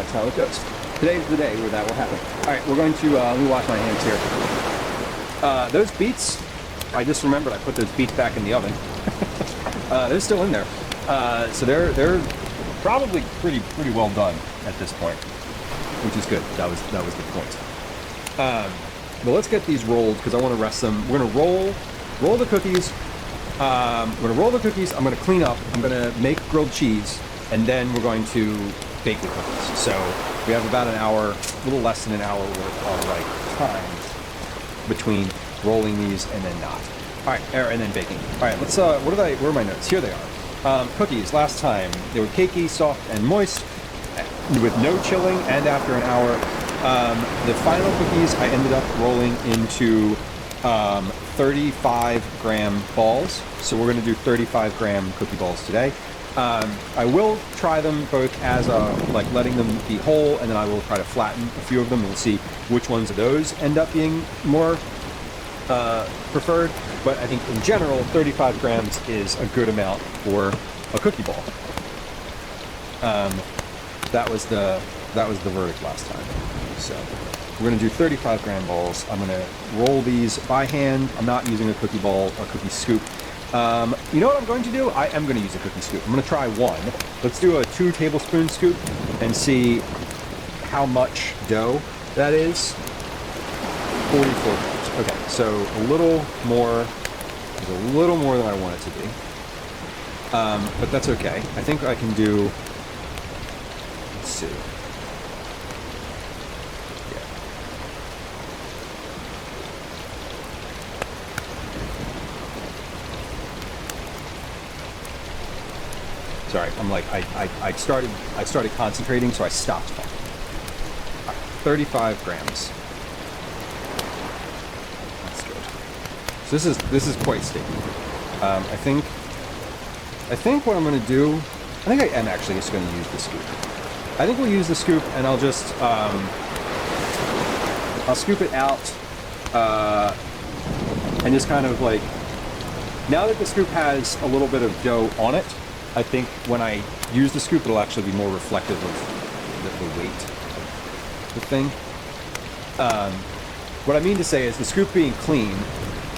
that's how it goes. Today's the day where that will happen. All right, we're going to, let me wash my hands here. Those beets, I just remembered I put those beets back in the oven. They're still in there. So they're probably pretty well done at this point, which is good. That was the point. But let's get these rolled because I want to rest them. We're gonna roll the cookies. I'm gonna clean up. I'm gonna make grilled cheese, and then we're going to bake the cookies. So we have about an hour, a little less than an hour worth of like time between rolling these and then not. All right, and then baking. All right, let's. Where are my notes? Here they are. Cookies. Last time they were cakey, soft, and moist, with no chilling, and after an hour. The final cookies I ended up rolling into 35-gram balls. So we're going to do 35-gram cookie balls today. I will try them both as like letting them be whole, and then I will try to flatten a few of them, and we'll see which ones of those end up being more preferred. But I think in general, 35 grams is a good amount for a cookie ball. That was the verdict last time. So we're going to do 35-gram balls. I'm going to roll these by hand. I'm not using a cookie ball or cookie scoop. You know what I'm going to do? I am going to use a cookie scoop. I'm going to try one. Let's do a 2-tablespoon scoop and see how much dough that is. 44 grams. Okay, so a little more. It's a little more than I want it to be. But that's okay. I think I can do. Let's see. Sorry, I'm like, I started concentrating, so I stopped talking. Right, 35 grams. That's good. So this is quite sticky. I think what I'm going to do, I think I am actually just going to use the scoop. I think we'll use the scoop, and I'll just, I'll scoop it out, and just kind of like, now that the scoop has a little bit of dough on it, I think when I use the scoop, it'll actually be more reflective of the weight of the thing. What I mean to say is the scoop being clean,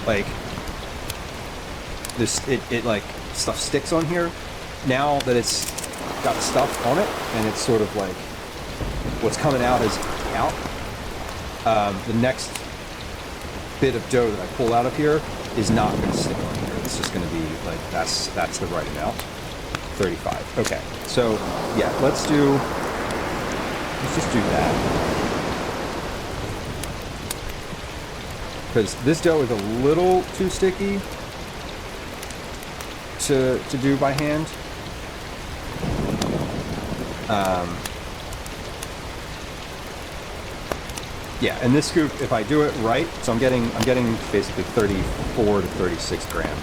like this, it like stuff sticks on here. Now that it's got stuff on it and it's sort of like what's coming out is out. The next bit of dough that I pull out of here is not going to stick on here. It's just going to be like that's the right amount. 35. Okay, so yeah, let's just do that. Because this dough is a little too sticky to do by hand. Yeah, and this scoop, if I do it right, so I'm getting basically 34 to 36 gram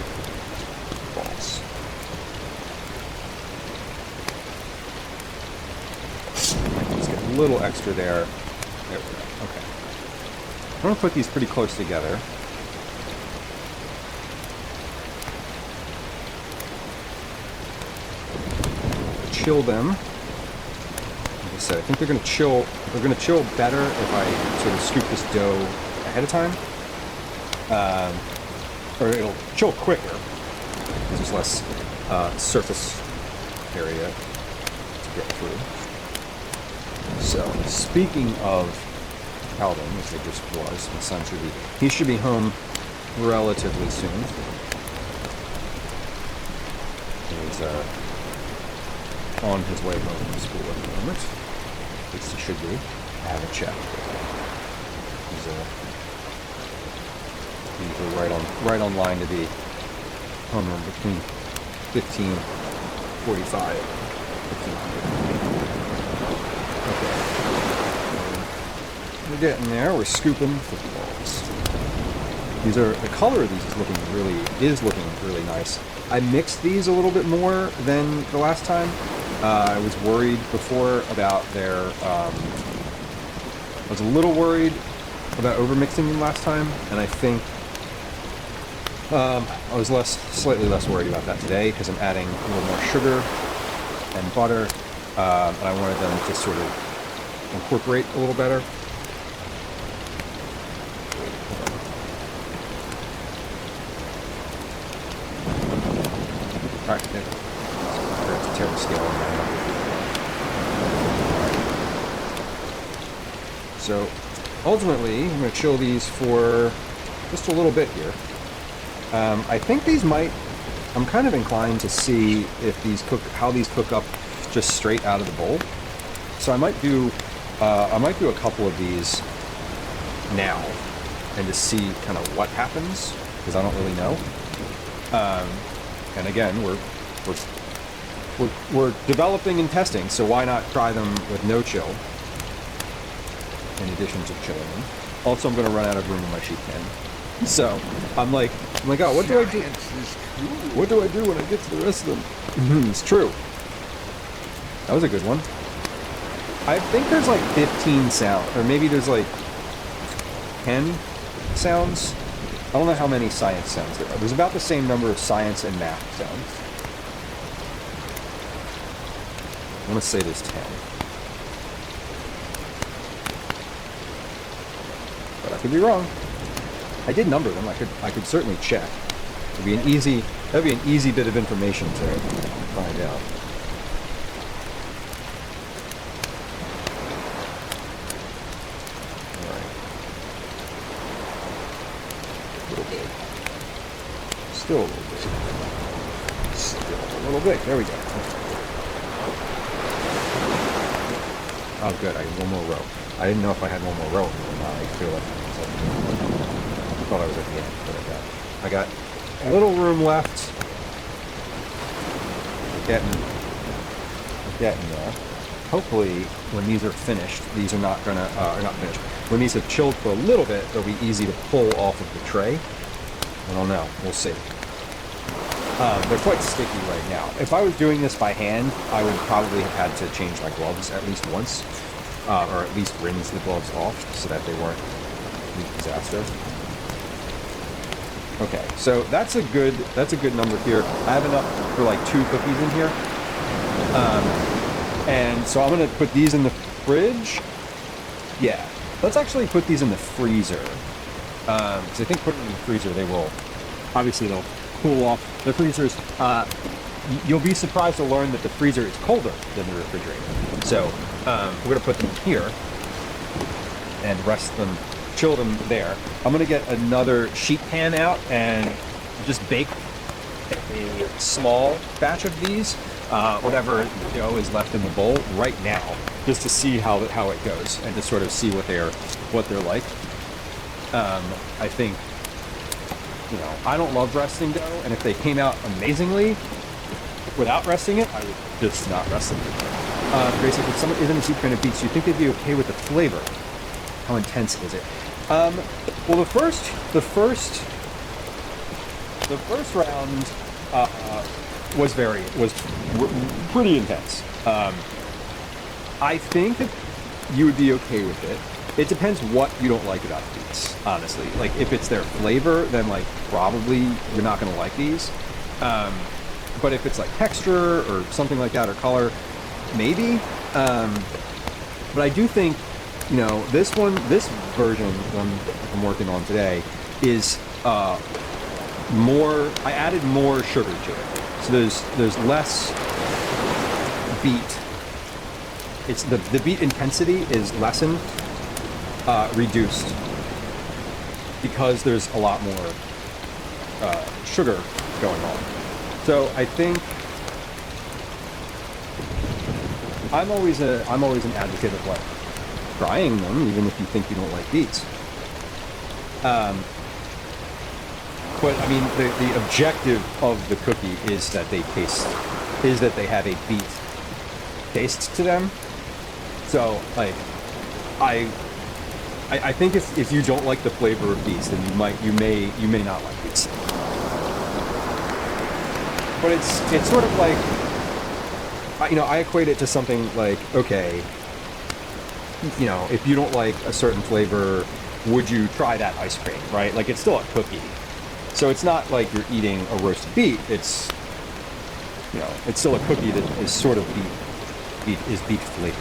balls. A little extra there. There we go. Okay. I'm going to put these pretty close together. Chill them. Like I said, I think they're going to chill. They're going to chill better if I sort of scoop this dough ahead of time, or it'll chill quicker because there's less surface area to get through. So, speaking of Calvin, which I just was, my son should be home relatively soon. He's on his way home from school at the moment. At least he should be. I haven't checked. He's right on line to be home between 15:45, 1500. We're getting there. We're scooping footballs. The color of these is looking really nice. I mixed these a little bit more than the last time. I was worried before about their. I was a little worried about overmixing them last time, and I think I was slightly less worried about that today because I'm adding a little more sugar and butter, and I wanted them to sort of incorporate a little better. All right, there. There's a terrible scale on that. So ultimately, I'm going to chill these for just a little bit here. I think these might. I'm kind of inclined to see if these how these cook up just straight out of the bowl. So I might do a couple of these now and just see kind of what happens, because I don't really know. And again, we're developing and testing, so why not try them with no chill in addition to chilling them. Also, I'm going to run out of room in my sheet pan. So I'm like, oh, what do I do? What do I do when I get to the rest of them? It's true. That was a good one. I think there's like 15 sounds, or maybe there's like 10 sounds. I don't know how many science sounds there are. There's about the same number of science and math sounds. I want to say there's 10. But I could be wrong. I did number them. I could certainly check. That'd be an easy bit of information to find out. All right. A little big. Still a little big. Still a little big. There we go. Oh, good. I have one more row. I didn't know if I had one more row or not. I feel like I thought I was at the end, but I got a little room left. We're getting there. Hopefully, when these are finished, these are not gonna, not finished. When these have chilled for a little bit, they'll be easy to pull off of the tray. I don't know. We'll see. They're quite sticky right now. If I was doing this by hand, I would probably have had to change my gloves at least once, or at least rinse the gloves off so that they weren't a disaster. Okay, so that's a good number here. I have enough for like 2 cookies in here, and so I'm gonna put these in the fridge. Yeah, let's actually put these in the freezer, because I think putting them in the freezer, they'll cool off. The freezers, you'll be surprised to learn that the freezer is colder than the refrigerator. So we're gonna put them here and chill them there. I'm gonna get another sheet pan out and just bake a small batch of these, whatever is left in the bowl right now, just to see how it goes and to sort of see what they're like. I think, I don't love resting dough, and if they came out amazingly without resting it, I would just not rest them. Basically, if someone isn't a huge fan of beets, do you think they'd be okay with the flavor? How intense is it? Well, the first round was pretty intense. I think that you would be okay with it. It depends what you don't like about beets, honestly. Like, if it's their flavor, then like probably you're not going to like these. But if it's like texture or something like that, or color, maybe. But I do think, this version I'm working on today is more. I added more sugar to it, so there's less beet. It's the beet intensity is lessened, reduced, because there's a lot more sugar going on. So I think I'm always an advocate of like trying them, even if you think you don't like beets. But I mean, the objective of the cookie is that they have a beet taste to them. So like, I think if you don't like the flavor of beets, then you may not like beets. But it's sort of like, I equate it to something like, okay, if you don't like a certain flavor, would you try that ice cream, right? Like, it's still a cookie. So it's not like you're eating a roasted beet. It's, it's still a cookie that is sort of beet flavored.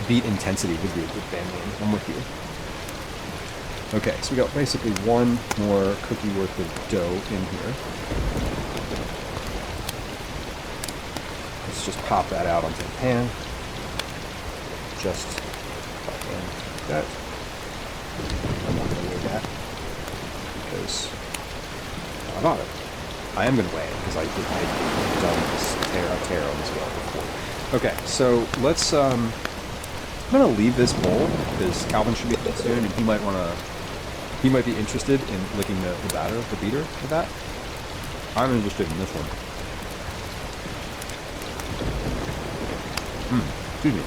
beat intensity would be a good band name. I'm with you. Okay, so we got basically one more cookie worth of dough in here. Let's just pop that out onto the pan. Just pop in that. I'm not going to weigh that because I'm not it. I am going to weigh it because I've done this tear on this wheel before. Okay, so let's. I'm going to leave this bowl because Calvin should be in soon, and he might be interested in licking the beater for that. I'm interested in this one. Excuse me.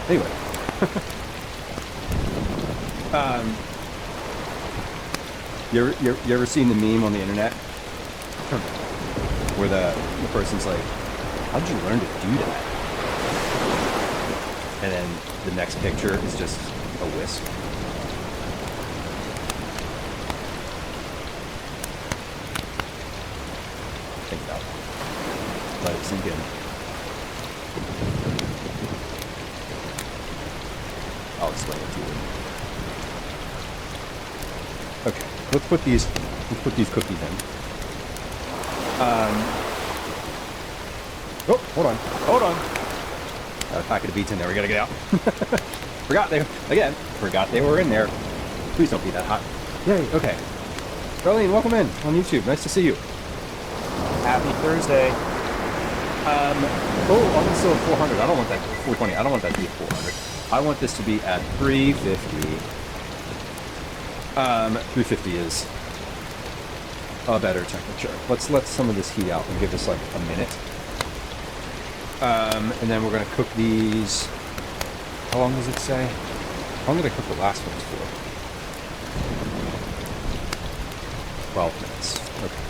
Anyway. You ever seen the meme on the internet? Where the person's like, how'd you learn to do that? And then the next picture is just a whisk. Think about it. Let it sink in. I'll explain it to you. Okay, let's put these cookies in. Oh, hold on. Got a packet of beets in there. We gotta get out. Forgot they were in there. Please don't be that hot. Yay. Okay. Darlene, welcome in on YouTube. Nice to see you. Happy Thursday. I'm still at 400. I don't want that 420. I don't want that to be at 400. I want this to be at 350. 350 is a better temperature. Let's let some of this heat out and give this like a minute. And then we're going to cook these. How long does it say? How long did I cook the last ones for? 12 minutes. Okay.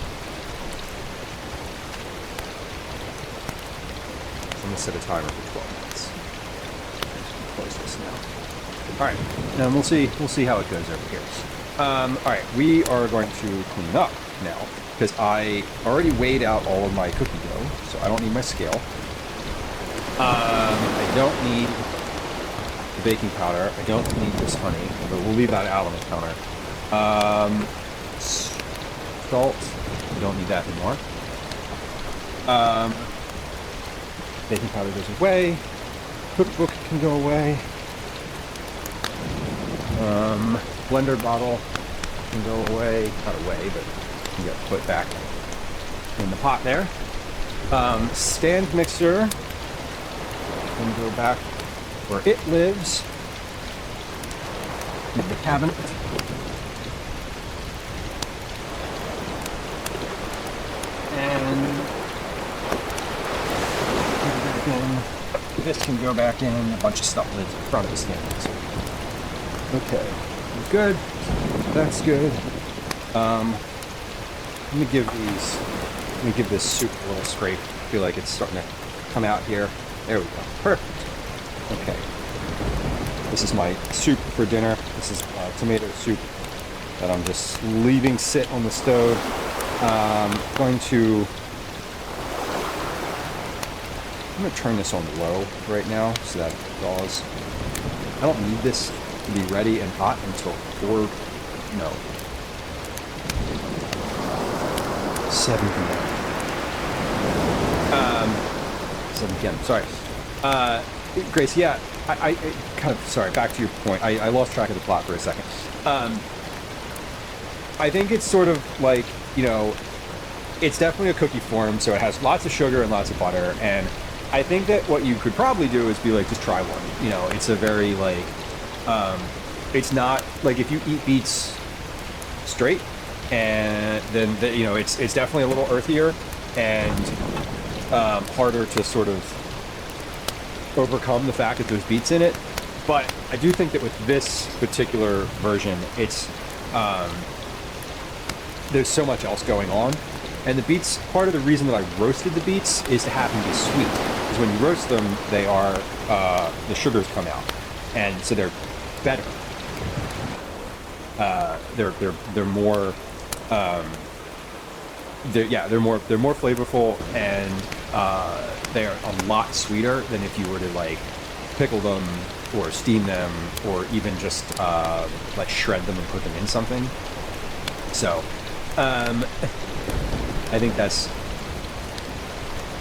So I'm going to set a timer for 12 minutes. Close this now. All right, and we'll see how it goes over here. All right, we are going to clean up now because I already weighed out all of my cookie dough, so I don't need my scale. I don't need the baking powder. I don't need this honey, but we'll leave that out on the counter. Salt. I don't need that anymore. Baking powder goes away. Cookbook can go away. Blender bottle can go away. Not away, but you got to put back in the pot there. Stand mixer can go back where it lives in the cabinet. And put it back in. This can go back in. A bunch of stuff lives in front of the stand mixer. Okay, good. That's good. Let me give this soup a little scrape. I feel like it's starting to come out here. There we go. Perfect. Okay. This is my soup for dinner. This is tomato soup that I'm just leaving sit on the stove. I'm going to turn this on low right now so that it thaws. I don't need this to be ready and hot until 7 p.m. 7 p.m. Sorry. Grace, yeah, I kind of, sorry, back to your point. I lost track of the plot for a second. I think it's sort of like, it's definitely a cookie form, so it has lots of sugar and lots of butter, and I think that what you could probably do is be like, just try one. It's a very, like, it's not, like, if you eat beets straight, and then, it's definitely a little earthier and harder to sort of overcome the fact that there's beets in it. But I do think that with this particular version, it's there's so much else going on. And the beets, part of the reason that I roasted the beets is to have them be sweet. Because when you roast them, they are, the sugars come out. And so they're better. they're more they're more flavorful, and they're a lot sweeter than if you were to like pickle them or steam them or even just like shred them and put them in something. So I think that's,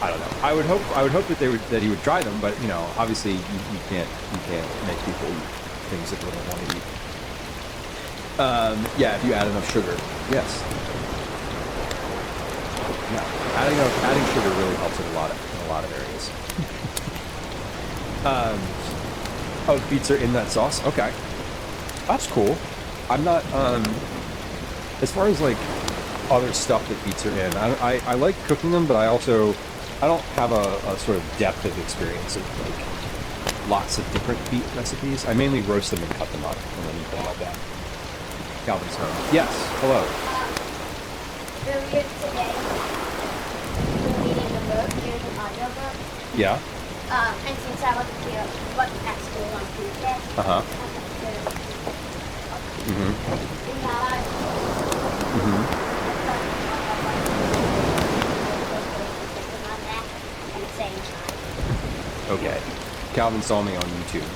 I don't know. I would hope that he would try them, but you know, obviously you can't make people eat things that they don't want to eat. Yeah, if you add enough sugar, yes. Yeah, adding sugar really helps in a lot of areas. Oh, the beets are in that sauce. Okay, that's cool. I'm not as far as like other stuff that beets are in. I like cooking them, but I don't have a sort of depth of experience of like lots of different beet recipes. I mainly roast them and cut them up and then eat them like that. Calvin's home. Yes. Hello. Earlier today, we were reading a book, here's an audio book. Yeah. And since I wasn't at school on Tuesday, Uh-huh. Mm-hmm. Mm-hmm. At the same time. Okay. Calvin saw me on YouTube.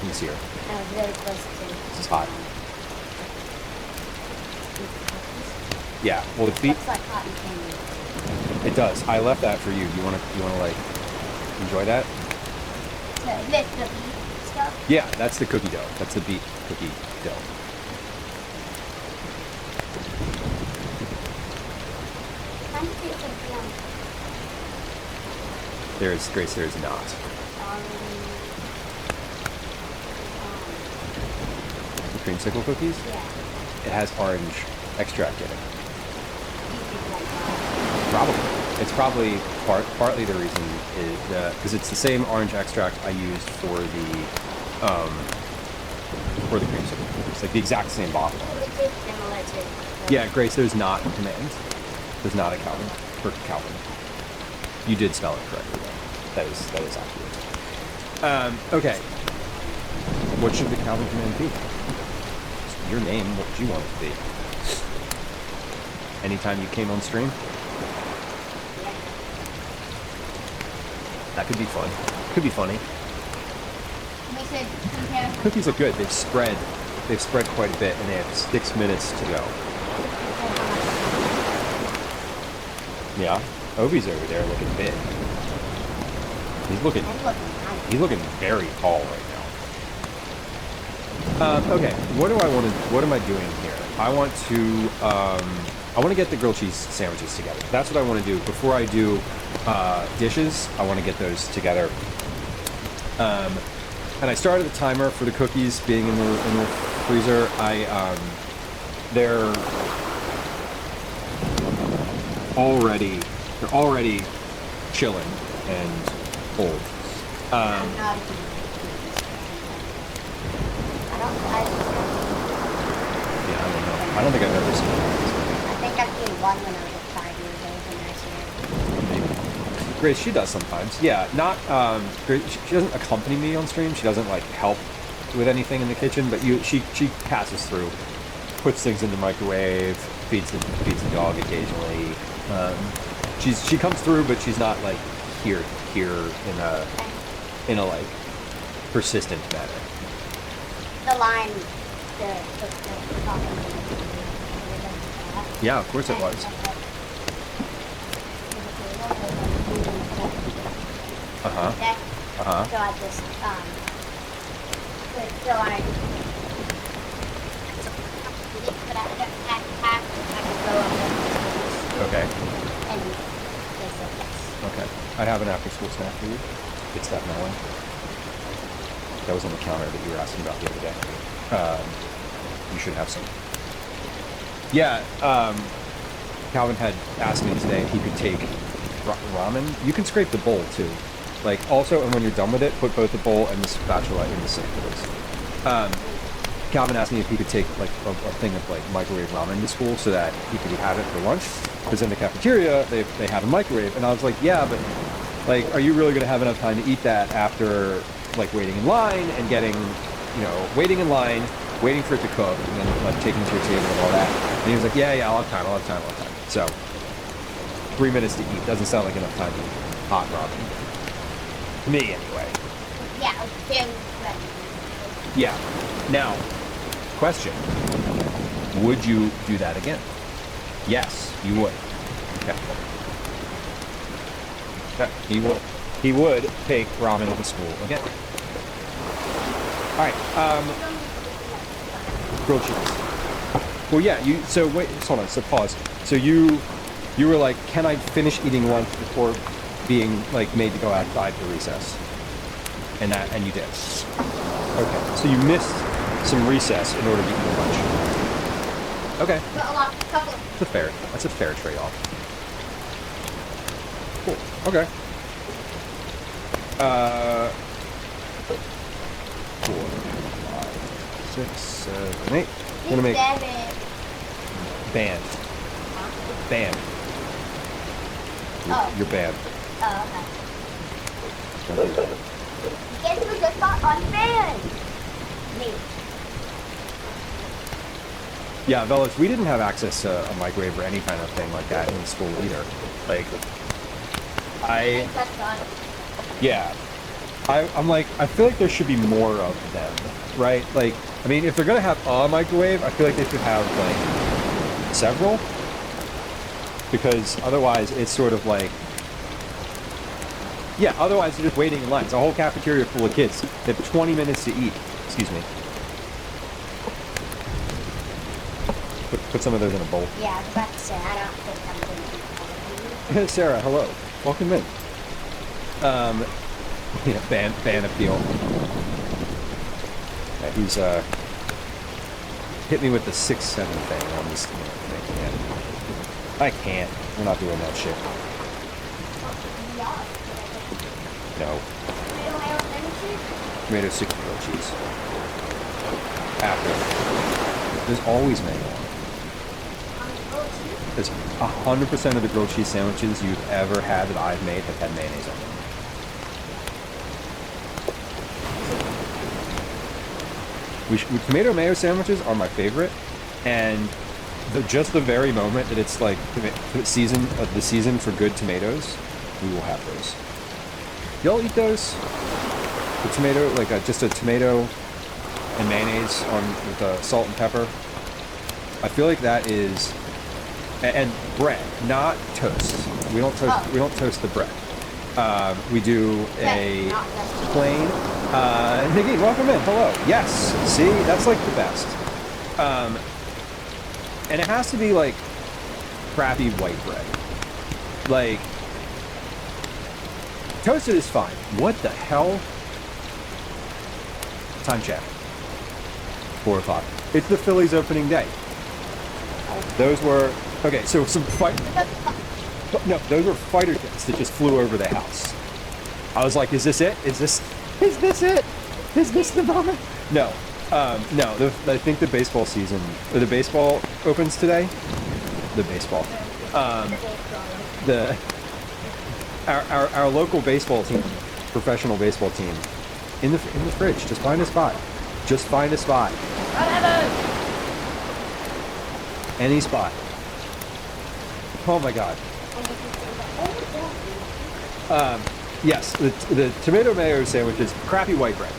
He's here. I was really close to. This is hot. Yeah. Well, the beet. Looks like cotton candy. It does. I left that for you. You wanna like enjoy that? The beet stuff? Yeah, that's the cookie dough. That's the beet cookie dough. Kind of tastes like yum. There's Grace. There's not. The creamsicle cookies. Yeah. It has orange extract in it. Probably. It's probably partly the reason is because it's the same orange extract I used for the creamsicle cookies, like the exact same bottle of it. It tastes similar to. Yeah, Grace, there's not a command. There's not a Calvin for Calvin. You did spell it correctly though. That is accurate. Okay. What should the Calvin command be? Your name, what would you want it to be? Anytime you came on stream? That could be fun. Could be funny. We should compare. Cookies look good. They've spread quite a bit, and they have 6 minutes to go. Yeah, Obi's over there looking big. He's looking very tall right now. Okay, what am I doing here? I want to get the grilled cheese sandwiches together. That's what I want to do. Before I do dishes, I want to get those together. And I started the timer for the cookies being in the freezer. They're already chilling and cold. I'm not a huge Yeah, I don't know. I don't think I've ever seen one. I think I've seen one when I was like 5 years old and I shared. Grace, she does sometimes. Yeah, not. Grace, she doesn't accompany me on stream. She doesn't like help with anything in the kitchen. But she passes through, puts things in the microwave, feeds the dog occasionally. She comes through, but she's not like here in a like persistent manner. The line, the Yeah, of course it was. Uh-huh. Okay. Uh-huh. So I just so I but I could go up Okay. and they said yes. Okay. I have an after-school snack for you. It's that melon. That was on the counter that you were asking about the other day. You should have some. Yeah, Calvin had asked me today if he could take ramen. You can scrape the bowl too. Like also, and when you're done with it, put both the bowl and the spatula in the sink, please. Calvin asked me if he could take like a thing of like microwave ramen to school so that he could have it for lunch. Because in the cafeteria, they have a microwave. And I was like, yeah, but like, are you really going to have enough time to eat that after like waiting in line and getting, waiting in line, waiting for it to cook, and then like taking it to your table and all that. And he was like, yeah, I'll have time. So 3 minutes to eat doesn't sound like enough time to eat hot ramen. To me, anyway. Yeah, very ready. Yeah. Now, question: would you do that again? Yes, you would. Okay. Okay. He would take ramen to school again. All right. Grilled cheese. Well, yeah. So wait. Hold on. So pause. So you were like, can I finish eating lunch before being like made to go outside for recess? And you did. Okay. So you missed some recess in order to eat your lunch. Okay. But a lot, couple. That's a fair trade-off. Cool. Okay. 4, 5, 6, 7, 8. I'm gonna make band. Band. You're banned. Oh, okay. Guess who just got unbanned? Me. Yeah, Velas, we didn't have access to a microwave or any kind of thing like that in school either. Like, yeah. I'm like, I feel like there should be more of them, right? Like, I mean, if they're gonna have a microwave, I feel like they should have, like, several. Because otherwise, it's sort of like, yeah, otherwise you're just waiting in line. It's a whole cafeteria full of kids. They have 20 minutes to eat. Excuse me. Put some of those in a bowl. Yeah, I was about to say, I don't think I'm going to. Sarah, hello. Welcome in. Yeah, ban appeal. Yeah, he's hit me with the 6-7 thing on this thing. I can't. We're not doing that shit. No. Tomato stick grilled cheese. After. There's always mayo on it. There's 100% of the grilled cheese sandwiches you've ever had that I've made have had mayonnaise on them. Tomato mayo sandwiches are my favorite, and just the very moment that it's like the season for good tomatoes, we will have those. Y'all eat those? The tomato, like just a tomato and mayonnaise with salt and pepper. I feel like that is, and bread, not toast. We don't toast. Oh. We don't toast the bread. We do a plain. Nikki, welcome in. Hello. Yes. See, that's like the best. And it has to be like crappy white bread. Like toasted is fine. What the hell? Time check. 4 o'clock. It's the Phillies opening day. Those were okay. So some fight. No, those were fighter jets that just flew over the house. I was like, "Is this it? Is this it? Is this the moment?" No, no. I think the baseball season, or the baseball opens today. The baseball. Our local baseball team, professional baseball team, in the fridge. Just find a spot. Just find a spot. Any spot. Oh my god. Yes, the tomato mayo sandwich is crappy white bread.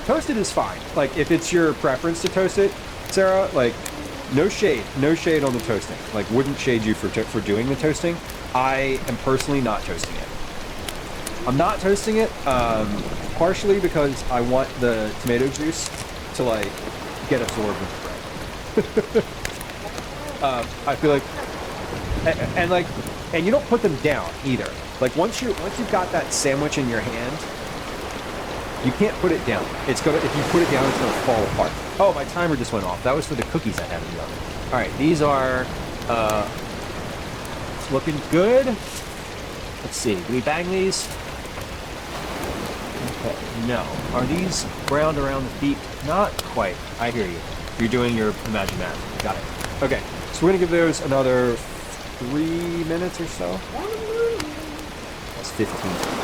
Toasted is fine. Like, if it's your preference to toast it, Sarah, like, no shade on the toasting. Like, wouldn't shade you for doing the toasting. I am personally not toasting it. I'm not toasting it, partially because I want the tomato juice to, like, get absorbed with the bread. I feel like, and you don't put them down either. Like, once you've got that sandwich in your hand, you can't put it down. If you put it down, it's gonna fall apart. Oh, my timer just went off. That was for the cookies I had in the oven. All right, these are looking good. Let's see. Do we bang these? Okay. No. Are these browned around the feet? Not quite. I hear you. You're doing your imagine math. Got it. Okay. So we're gonna give those another 3 minutes or so. That's 15 minutes.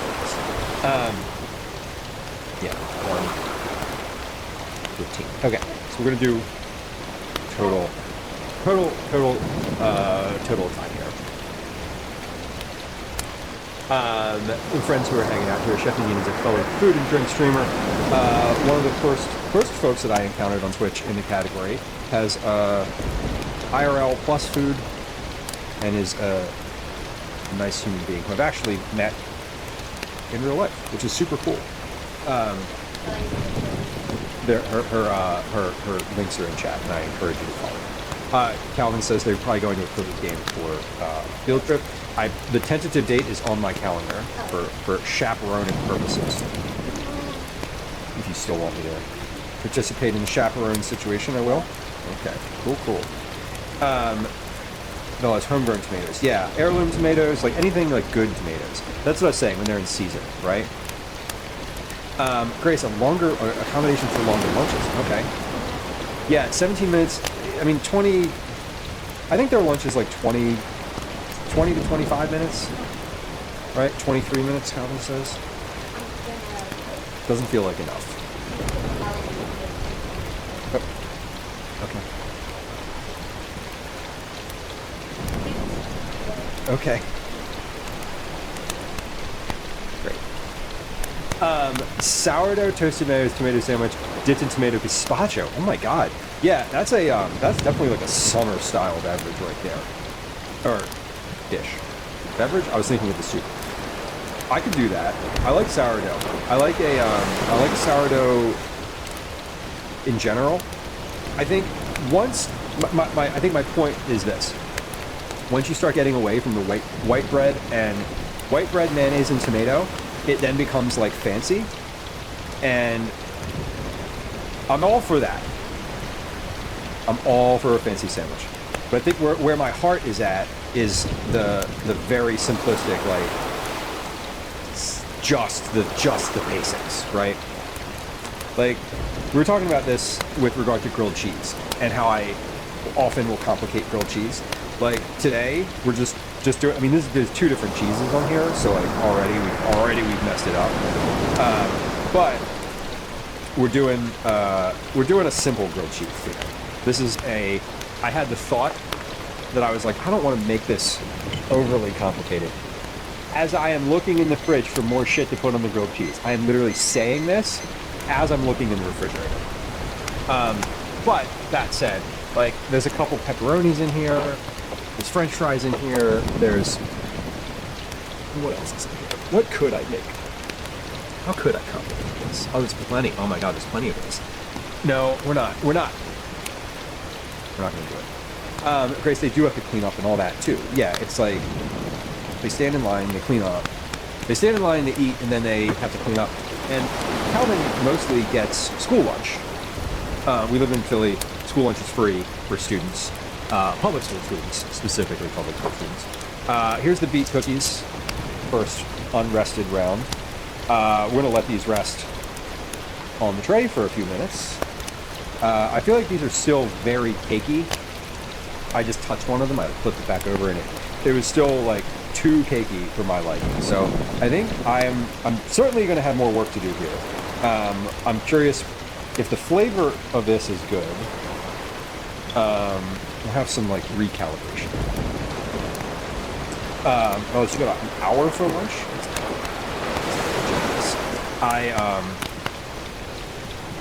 Yeah, 1:15. Okay, so we're gonna do total time here. The friends who are hanging out here, Chef Nadine is a fellow food and drink streamer. One of the first folks that I encountered on Twitch in the category has IRL plus food and is a nice human being who I've actually met in real life, which is super cool. Her links are in chat, and I encourage you to follow her. Calvin says they're probably going to a Philly game for field trip. The tentative date is on my calendar for chaperoning purposes. If you still want me to participate in the chaperone situation, I will. Okay, cool. No, it's homegrown tomatoes. Yeah, heirloom tomatoes, like anything like good tomatoes. That's what I was saying when they're in season, right? Grace, a longer accommodation for longer lunches. Okay. Yeah, 17 minutes. I mean, 20. I think their lunch is like 20 to 25 minutes, right? 23 minutes, Calvin says. Doesn't feel like enough. Oh. Okay. Great. Sourdough toasted mayonnaise tomato sandwich dipped in tomato gazpacho. Oh my god. Yeah, that's definitely like a summer style beverage right there. Or dish. Beverage? I was thinking of the soup. I could do that. I like sourdough. I like sourdough in general. I think once I think my point is this. Once you start getting away from the white bread, mayonnaise, and tomato, it then becomes like fancy, and I'm all for that. I'm all for a fancy sandwich, but I think where my heart is at is the very simplistic, like just the basics, right? Like we were talking about this with regard to grilled cheese and how I often will complicate grilled cheese. Like today, we're just doing. I mean, there's two different cheeses on here, so like already we've messed it up. But we're doing a simple grilled cheese today. This is I had the thought that I was like, I don't want to make this overly complicated. As I am looking in the fridge for more shit to put on the grilled cheese, I am literally saying this as I'm looking in the refrigerator. But that said, like, there's a couple pepperonis in here. There's French fries in here. There's... What else is in here? What could I make? How could I complicate this? Oh, there's plenty. Oh my god, there's plenty of this. No, we're not. We're not going to do it. Grace, they do have to clean up and all that, too. Yeah, it's like... They stand in line, they clean up. They stand in line, they eat, and then they have to clean up. And Calvin mostly gets school lunch. We live in Philly. School lunch is free for students. Public school students, specifically public school students. Here's the beet cookies. First unrested round. We're going to let these rest on the tray for a few minutes. I feel like these are still very cakey. I just touched one of them. I flipped it back over, and it was still like too cakey for my liking. So I think I'm certainly going to have more work to do here. I'm curious if the flavor of this is good. We'll have some like recalibration. Oh, it's got an hour for lunch.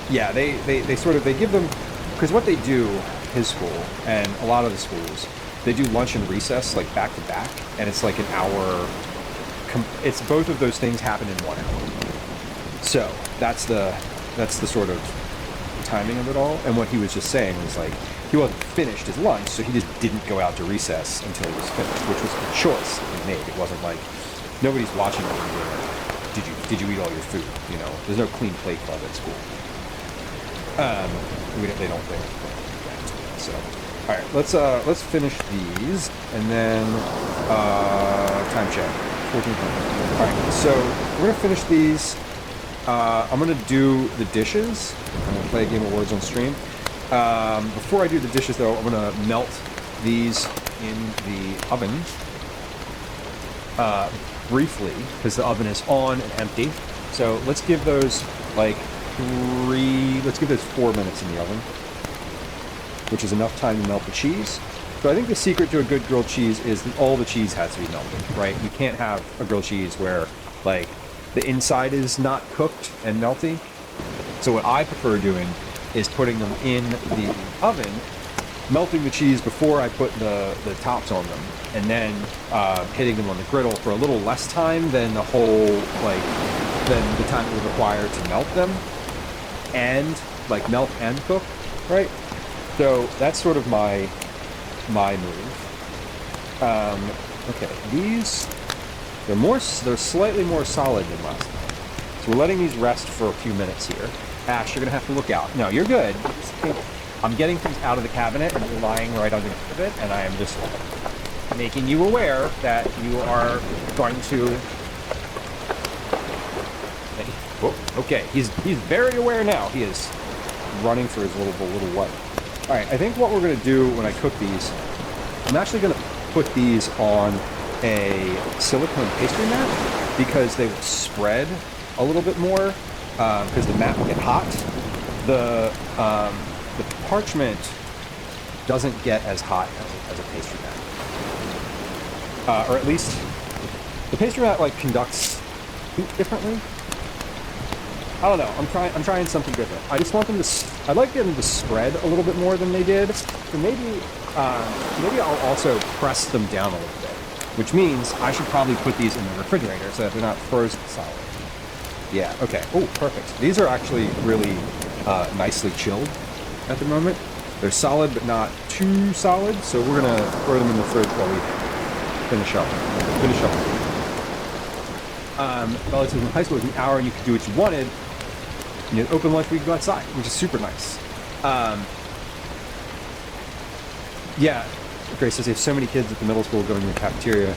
Yeah, they sort of, they give them, because what they do, his school and a lot of the schools, they do lunch and recess like back to back, and it's like an hour. It's both of those things happen in 1 hour. So that's the sort of timing of it all. And what he was just saying was like he wasn't finished his lunch, so he just didn't go out to recess until he was finished, which was a choice he made. It wasn't like nobody's watching what you're doing. Did you eat all your food? You know, there's no clean plate club at school. They don't. So, all right, let's finish these, and then time check, 1400. All right, so we're gonna finish these. I'm gonna do the dishes. I'm gonna play a game of words on stream. Before I do the dishes, though, I'm gonna melt these in the oven briefly, because the oven is on and empty. So let's give those like 4 minutes in the oven. which is enough time to melt the cheese. So I think the secret to a good grilled cheese is that all the cheese has to be melted, right? You can't have a grilled cheese where, like, the inside is not cooked and melty. So what I prefer doing is putting them in the oven, melting the cheese before I put the tops on them, and then hitting them on the griddle for a little less time than the time it would require to melt them, and like melt and cook, right? So that's sort of my move. Okay, they're slightly more solid than last time. So we're letting these rest for a few minutes here. Ash, you're gonna have to look out. No, you're good. I'm getting things out of the cabinet and you're lying right underneath it, and I am just making you aware that you are going to... Whoa, okay, he's very aware now. He is running for his little wife. All right, I think what we're gonna do when I cook these, I'm actually gonna put these on a silicone pastry mat because they will spread a little bit more because the mat will get hot. The parchment doesn't get as hot as a pastry mat, or at least the pastry mat like conducts heat differently. I don't know. I'm trying something different. I just want them to. I'd like them to spread a little bit more than they did. So maybe I'll also press them down a little bit, which means I should probably put these in the refrigerator so that they're not frozen solid. Yeah. Okay. Oh, perfect. These are actually really nicely chilled at the moment. They're solid, but not too solid. So we're gonna throw them in the fridge while we finish up. Relatives in high school was an hour and you could do what you wanted. You had open lunch, we could go outside, which is super nice. Yeah, Grace says they have so many kids at the middle school going to the cafeteria.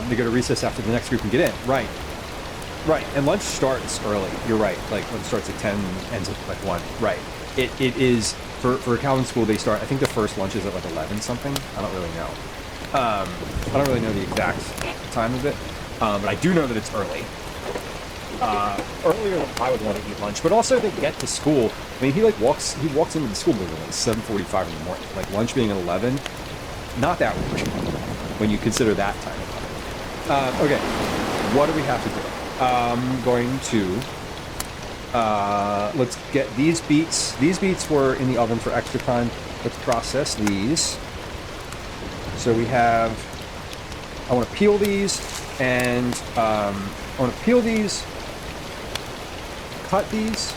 They go to recess after the next group and get in. Right. And lunch starts early. You're right. Like lunch starts at 10 and ends at like 1. Right. It is for a Calvin school. They start. I think the first lunch is at like 11 something. I don't really know. I don't really know the exact time of it, but I do know that it's early. Earlier than I would want to eat lunch, but also they get to school. I mean, he walks into the school building at 7:45 in the morning. Like lunch being at 11, not that much when you consider that time of life. Okay, what do we have to do? I'm going to let's get these beets. These beets were in the oven for extra time. Let's process these. So we have. I want to peel these, and I want to peel these. Cut these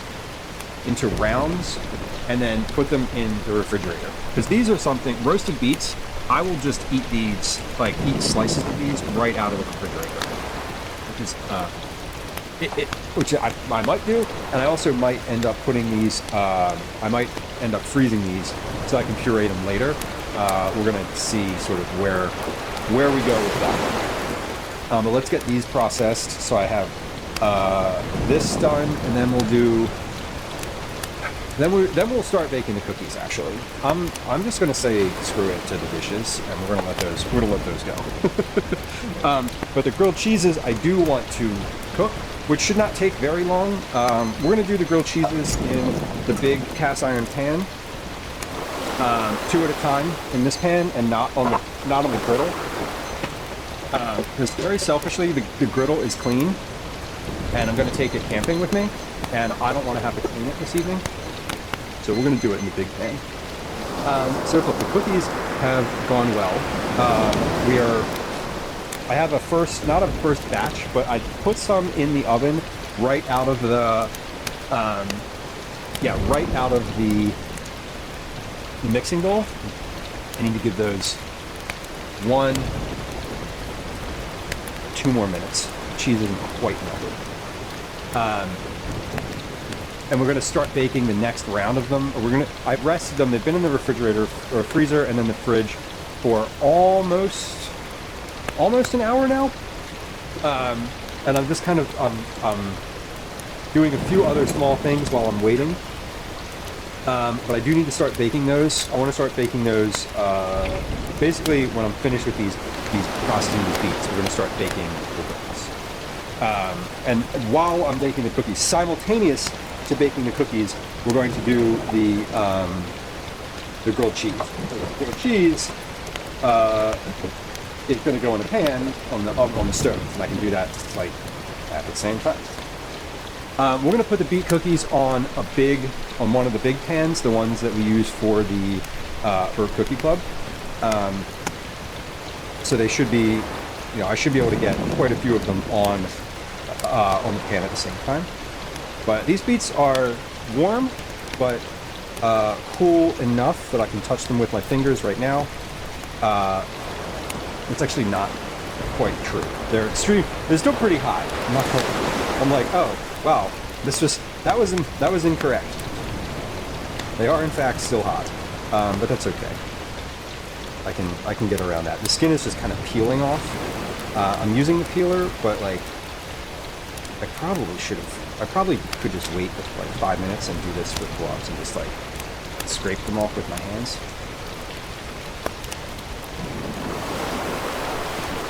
into rounds and then put them in the refrigerator, because these are something roasted beets. I will just eat these, like eat slices of these right out of the refrigerator, which I might do, and I also might end up putting these. I might end up freezing these so I can puree them later. We're gonna see sort of where we go with that. But let's get these processed. So I have. This done, and then we'll do. Then we'll start baking the cookies. Actually, I'm just gonna say screw it to the dishes, and we're gonna let those go. But the grilled cheeses I do want to cook, which should not take very long. We're gonna do the grilled cheeses in the big cast iron pan, 2 at a time in this pan, and not on the griddle. Because very selfishly, the griddle is clean. And I'm going to take it camping with me, and I don't want to have to clean it this evening. So we're going to do it in the big pan. So look, the cookies have gone well. I have not a first batch, but I put some in the oven right out of the, mixing bowl. I need to give those 2 more minutes. Cheese isn't quite melted. And we're going to start baking the next round of them. I've rested them. They've been in the refrigerator or freezer and then the fridge for almost an hour now. And I'm just kind of doing a few other small things while I'm waiting. But I do need to start baking those. I want to start baking those basically when I'm finished with these processing these beets. We're going to start baking the cookies. And while I'm baking the cookies, simultaneous to baking the cookies, we're going to do the the grilled cheese. So the grilled cheese is going to go in the pan on the stove, and I can do that like at the same time. We're going to put the beet cookies on one of the big pans, the ones that we use for the for Cookie Club. So they should be, I should be able to get quite a few of them on the pan at the same time. But these beets are warm, but cool enough that I can touch them with my fingers right now. It's actually not quite true. They're still pretty hot. I'm like, oh wow, that was incorrect. They are in fact still hot, but that's okay. I can get around that. The skin is just kind of peeling off. I'm using the peeler, but like I probably could just wait like 5 minutes and do this with gloves and just like scrape them off with my hands.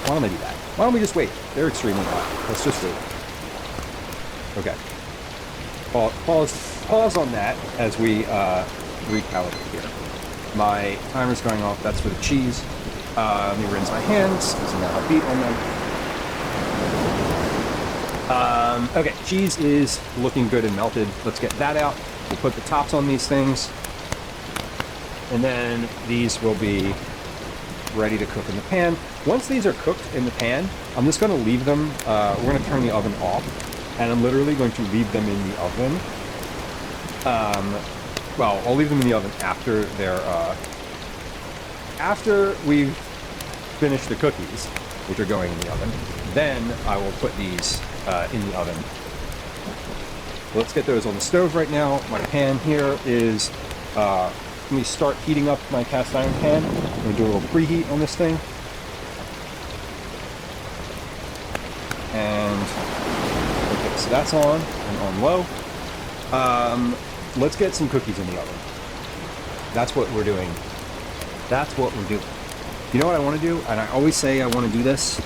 Why don't I do that? Why don't we just wait? They're extremely hot. Let's just wait. Okay. Pause on that as we recalibrate here. My timer's going off. That's for the cheese. Let me rinse my hands because I now have beet on them. Okay, cheese is looking good and melted. Let's get that out. We'll put the tops on these things. And then these will be ready to cook in the pan. Once these are cooked in the pan, I'm just going to leave them, we're going to turn the oven off, and I'm literally going to leave them in the oven. Well, I'll leave them in the oven after after we've finished the cookies, which are going in the oven. Then I will put these in the oven. Let's get those on the stove right now. My pan here is, let me start heating up my cast iron pan. I'm going to do a little preheat on this thing. And, okay, so that's on and on low. Let's get some cookies in the oven. That's what we're doing. That's what we're doing. You know what I want to do? And I always say I want to do this.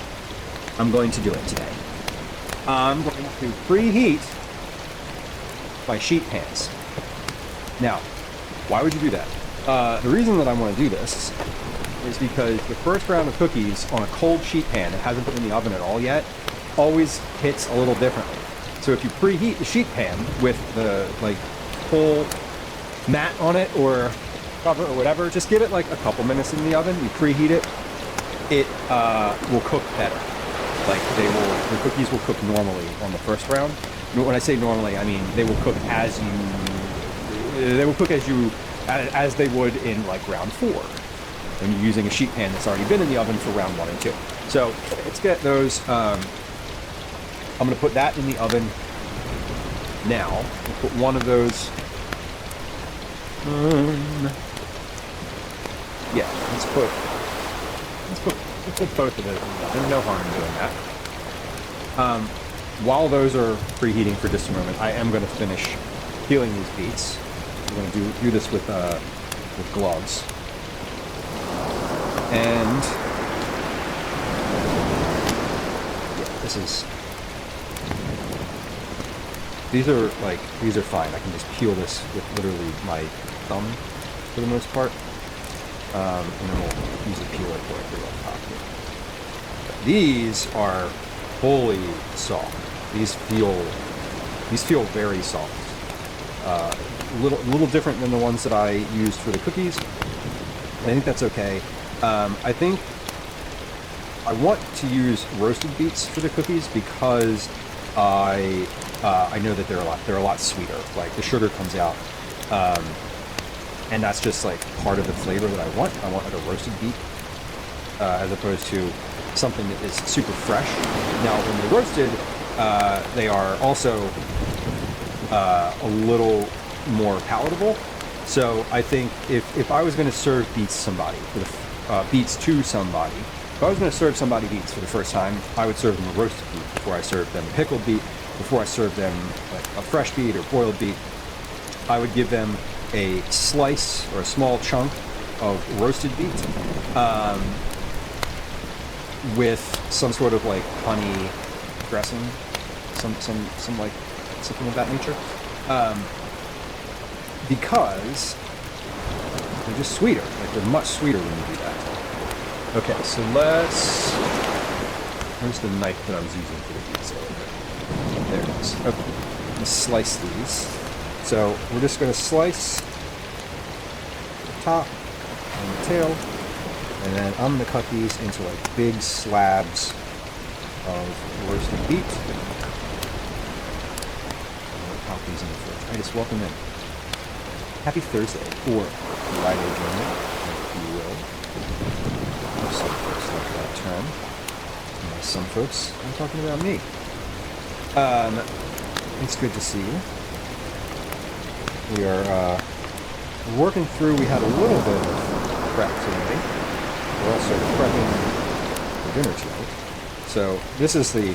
I'm going to do it today. I'm going to preheat my sheet pans. Now, why would you do that? The reason that I want to do this is because the first round of cookies on a cold sheet pan that hasn't been in the oven at all yet always hits a little differently. So if you preheat the sheet pan with the full mat on it or cover or whatever, just give it like a couple minutes in the oven. You preheat it, it will cook better. The cookies will cook normally on the first round. When I say normally, I mean they will cook as they would in like round 4 when you're using a sheet pan that's already been in the oven for round 1 and 2. So let's get those. I'm going to put that in the oven now. We'll put one of those. Yeah, let's put both of those in the oven. No harm in doing that. While those are preheating for just a moment, I am going to finish peeling these beets. I'm going to do this with gloves. And yeah, these are fine. I can just peel this with literally my thumb for the most part. And then we'll use a peeler for it here on top here. But these are fully soft. These feel very soft. A little different than the ones that I used for the cookies. I think that's okay. I think I want to use roasted beets for the cookies because I know that they're a lot sweeter. Like the sugar comes out, and that's just like part of the flavor that I want. I want like a roasted beet as opposed to something that is super fresh. Now, when they're roasted, they are also a little more palatable. So I think if I was going to serve beets to somebody, if I was going to serve somebody beets for the first time, I would serve them a roasted beet before I served them a pickled beet, before I served them like a fresh beet or boiled beet. I would give them a slice or a small chunk of roasted beet with some sort of like honey dressing, some like something of that nature. Because They're just sweeter. Like, they're much sweeter when you do that. Okay, so where's the knife that I was using for the beets? There it is. Okay, let's slice these. So we're just going to slice the top and the tail, and then I'm going to cut these into like big slabs of roasted beet. I'm going to pop these in the fridge. Titus, welcome in. Happy Thursday, or Friday Journal, if you will. Some folks like that term. Some folks, I'm talking about me. It's good to see you. We are working through, we had a little bit of prep today. We're also prepping for dinner tonight. So this is the